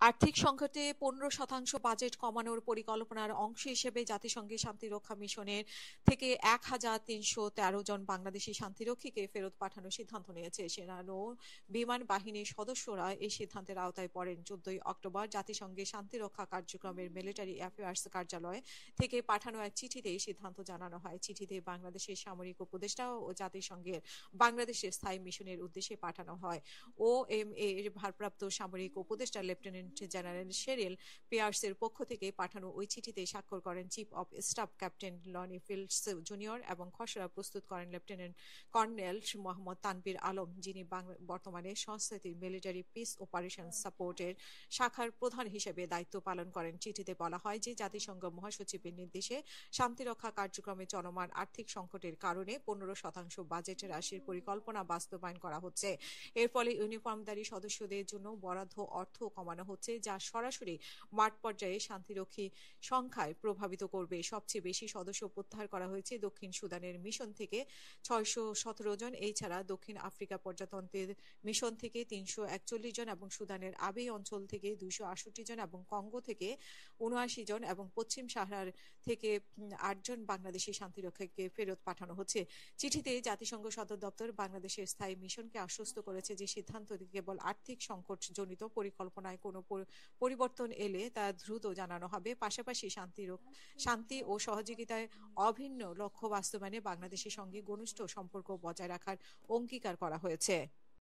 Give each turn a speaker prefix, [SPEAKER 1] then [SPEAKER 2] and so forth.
[SPEAKER 1] আর্থিক সংকটে 15% বাজেট কমানোর পরিকল্পনার অংশ হিসেবে জাতিসংঘের শান্তিরক্ষা মিশনের থেকে 1,313 জন বাংলাদেশি শান্তিরক্ষীকে ফেরত পাঠানোর সিদ্ধান্ত নিয়েছে সেনা নৌ বিমান বাহিনীর সদস্যরা। এই সিদ্ধান্তের আওতায় পড়েন 14 অক্টোবর জাতিসংঘের শান্তিরক্ষা কার্যক্রমের মিলিটারি অ্যাফেয়ার্স কার্যালয় থেকে পাঠানো এক চিঠিতে এই সিদ্ধান্ত জানানো হয়। চিঠিতে বাংলাদেশের সামরিক উপদেষ্টা ও জাতিসংঘের বাংলাদেশের স্থায়ী মিশনের উদ্দেশ্যে পাঠানো হয়। ওএমএ এর ভারপ্রাপ্ত সামরিক উপদেষ্টা লেফটেন্যান্ট জেনারেল শেরিল পিয়ার্সের পক্ষ থেকে পাঠানো ওই চিঠিতে স্বাক্ষর করেন chief of staff captain lonely fields junior এবং খসড়া প্রস্তুত করেন লেফটেন্যান্ট কর্নেল মোহাম্মদ তানভীর আলম, যিনি বর্তমানে সংস্থাটির মিলিটারি পিস অপারেশন সাপোর্টের শাখার প্রধান হিসেবে দায়িত্ব পালন করেন। চিঠিতে বলা হয় যে জাতিসংঘ মহাসচিবের নির্দেশে শান্তিরক্ষা কার্যক্রমে চলমান আর্থিক সংকটের কারণে 15% বাজেট হ্রাসের পরিকল্পনা বাস্তবায়ন করা হচ্ছে। এর ফলে ইউনিফর্মধারী সদস্যদের জন্য বরাদ্দ অর্থ কমানো হচ্ছে, যা সরাসরি মাঠ পর্যায়ে শান্তিরক্ষী সংখ্যায় প্রভাবিত করবে। সবচেয়ে বেশি সদস্য প্রত্যাহার করা হয়েছে দক্ষিণ সুদানের মিশন থেকে 617 জন, এছাড়া দক্ষিণ আফ্রিকা প্রজাতন্ত্রের মিশন থেকে 341 জন এবং সুদানের আবেই অঞ্চল থেকে 268 জন এবং কঙ্গো থেকে 79 জন এবং পশ্চিম সাহারার থেকে 8 জন বাংলাদেশি শান্তিরক্ষীকে ফেরত পাঠানো হচ্ছে। চিঠিতে জাতিসংঘ সদর দপ্তর বাংলাদেশের স্থায়ী মিশনকে আশ্বস্ত করেছে যে সিদ্ধান্তটি কেবল আর্থিক সংকটজনিত, পরিকল্পনায় কোনো পরিবর্তন এলে তা দ্রুত জানানো হবে। পাশাপাশি শান্তি ও সহযোগিতায় অভিন্ন লক্ষ্য বাস্তবায়নে বাংলাদেশের সঙ্গে ঘনিষ্ঠ সম্পর্ক বজায় রাখার অঙ্গীকার করা হয়েছে।